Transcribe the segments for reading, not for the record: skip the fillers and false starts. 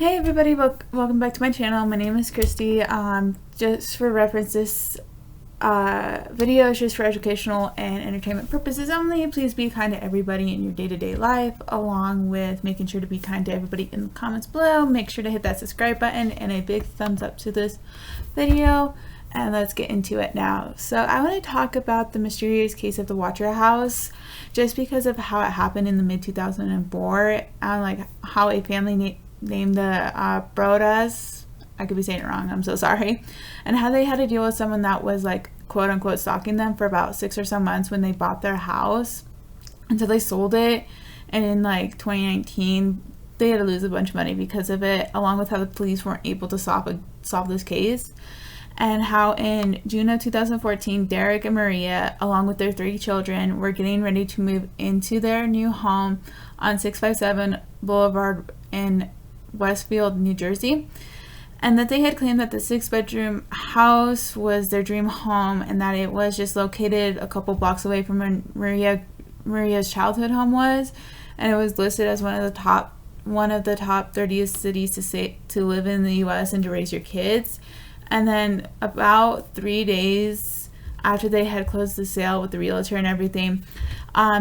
Hey everybody, welcome back to my channel. My name is Christy. Just for reference, this video is just for educational and entertainment purposes only. Please be kind to everybody in your day-to-day life, along with making sure to be kind to everybody in the comments below. Make sure to hit that subscribe button and a big thumbs up to this video. And let's get into it now. So I want to talk about the mysterious case of the Watcher House, just because of how it happened in the mid-2004, and like how a family named the Brodas, I could be saying it wrong, I'm so sorry, and how they had to deal with someone that was like quote unquote stalking them for about 6 or so months when they bought their house until they sold it. And in like 2019 they had to lose a bunch of money because of it, along with how the police weren't able to solve this case. And how in June of 2014, Derek and Maria, along with their 3 children, were getting ready to move into their new home on 657 Boulevard in Westfield, New Jersey. And that they had claimed that the 6-bedroom house was their dream home, and that it was just located a couple blocks away from where Maria's childhood home was. And it was listed as one of the top 30 cities to live in the U.S. and to raise your kids. And then about 3 days after they had closed the sale with the realtor and everything,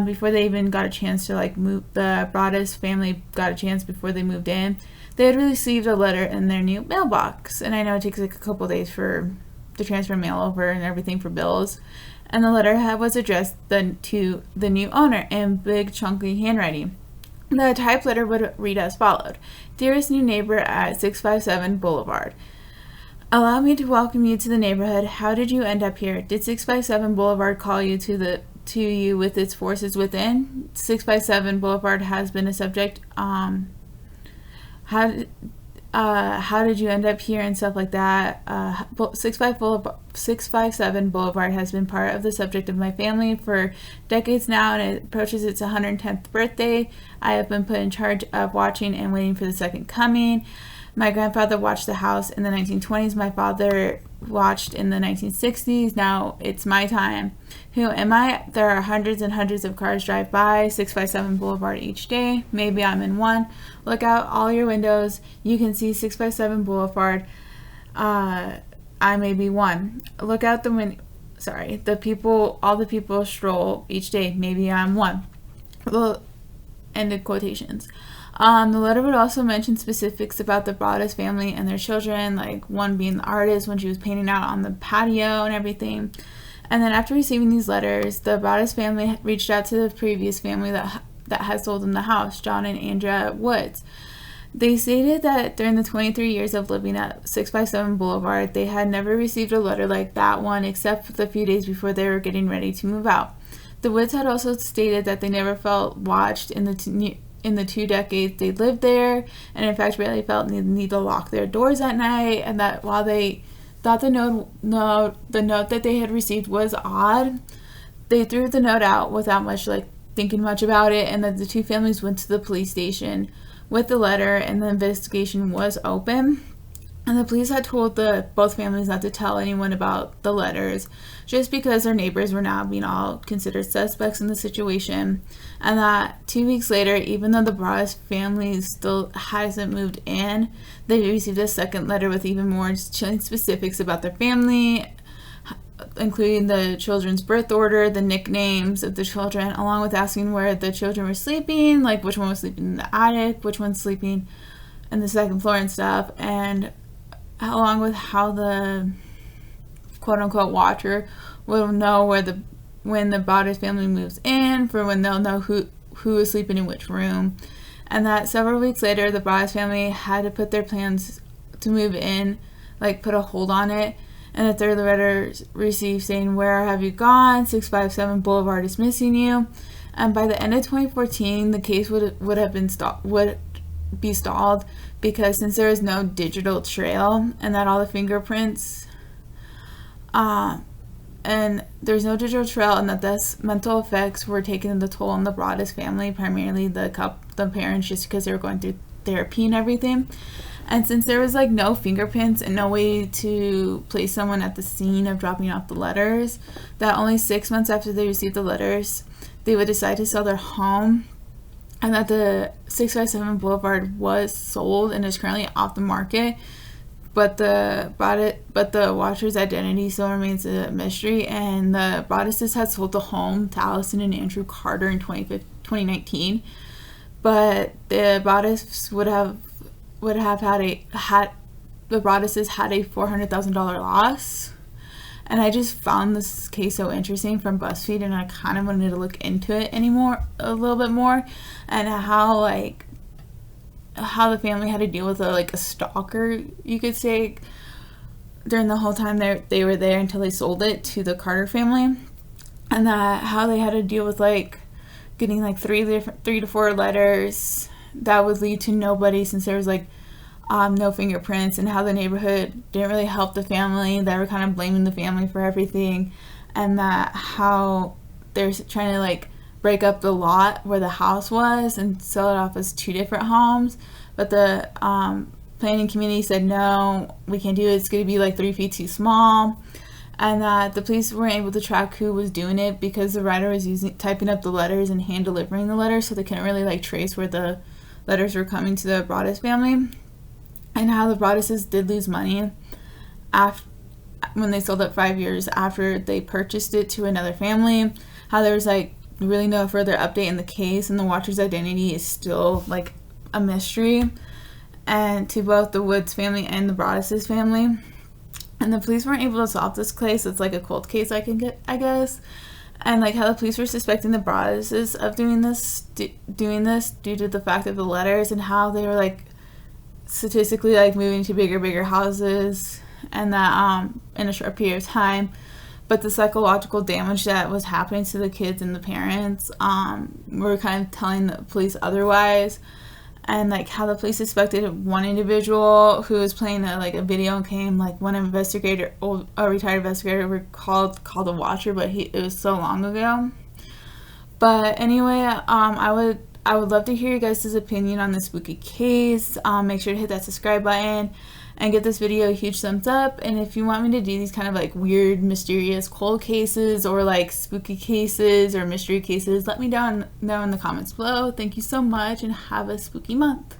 before they even got a chance to like move, the Broaddus family got a chance before they moved in, they had received a letter in their new mailbox. And I know it takes like a couple days to transfer mail over and everything for bills. And the letter was addressed to the new owner in big chunky handwriting. The typed letter would read as followed: "Dearest new neighbor at 657 Boulevard. Allow me to welcome you to the neighborhood. How did you end up here? Did 657 Boulevard call you to you with its forces within? 657 Boulevard has been a subject. How did you end up here?" and stuff like that. 657 Boulevard has been part of the subject of my family for decades now, and it approaches its 110th birthday. I have been put in charge of watching and waiting for the second coming. My grandfather watched the house in the 1920s. My father watched in the 1960s. Now it's my time. Who am I? There are hundreds and hundreds of cars drive by 657 Boulevard each day. Maybe I'm in one. Look out all your windows. You can see 657 Boulevard. I may be one. Look out the window. Sorry, all the people stroll each day. Maybe I'm one. Well, ended quotations. The letter would also mention specifics about the Broaddus family and their children, like one being the artist when she was painting out on the patio and everything. And then after receiving these letters, the Broaddus family reached out to the previous family that had sold them the house, John and Andrea Woods. They stated that during the 23 years of living at 657 Boulevard, they had never received a letter like that one, except for the few days before they were getting ready to move out. The Woods had also stated that they never felt watched in the 2 decades they lived there, and in fact really felt the need to lock their doors at night, and that while they thought the note that they had received was odd, they threw the note out without much thinking much about it, and that the 2 families went to the police station with the letter, and the investigation was open. And the police had told both families not to tell anyone about the letters, just because their neighbors were now being all considered suspects in the situation. And that 2 weeks later, even though the Broaddus family still hasn't moved in, they received a second letter with even more chilling specifics about their family, including the children's birth order, the nicknames of the children, along with asking where the children were sleeping, like which one was sleeping in the attic, which one's sleeping in the second floor and stuff, and along with how the quote-unquote watcher will know when the Broaddus family moves in, for when they'll know who is sleeping in which room. And that several weeks later, the Broaddus family had to put their plans to move in, put a hold on it. And a third letter received saying, "Where have you gone? 657 Boulevard is missing you." And by the end of 2014, the case would be stalled, because since there is no digital trail, and that all the fingerprints and there's no digital trail, and that thus mental effects were taking the toll on the Broaddus family, primarily the parents, just because they were going through therapy and everything. And since there was no fingerprints and no way to place someone at the scene of dropping off the letters, that only 6 months after they received the letters, they would decide to sell their home and that the 657 Boulevard was sold and is currently off the market, but the watcher's identity still remains a mystery. And the Broadduses had sold the home to Allison and Andrew Carter in 2019, but the Broaddus would have had the Broadduses had a $400,000 loss. And I just found this case so interesting from BuzzFeed, and I kind of wanted to look into it a little bit more, and how the family had to deal with a stalker, you could say, during the whole time they were there until they sold it to the Carter family, and that how they had to deal with getting 3 to 4 letters that would lead to nobody, since there was no fingerprints, and how the neighborhood didn't really help the family. They were kind of blaming the family for everything, and that how they're trying to break up the lot where the house was and sell it off as 2 different homes. But the planning committee said, no, we can't do it. It's going to be 3 feet too small. And that the police weren't able to track who was doing it because the writer was typing up the letters and hand delivering the letters, so they couldn't really trace where the letters were coming to the Broaddus family. And how the Broadduses did lose money when they sold it 5 years after they purchased it to another family. How there was really no further update in the case, and the watcher's identity is still a mystery, and to both the Woods family and the Broadduses family. And the police weren't able to solve this case. It's a cold case, I guess. And how the police were suspecting the Broadduses of doing this due to the fact of the letters, and how they were statistically moving to bigger houses, and that in a short period of time. But the psychological damage that was happening to the kids and the parents were kind of telling the police otherwise. And how the police suspected one individual who was playing a video game, one investigator, a retired investigator, called a watcher, but it was so long ago. But anyway, I would love to hear you guys' opinion on this spooky case. Make sure to hit that subscribe button and give this video a huge thumbs up. And if you want me to do these kind of weird, mysterious cold cases, or spooky cases or mystery cases, let me know in the comments below. Thank you so much, and have a spooky month.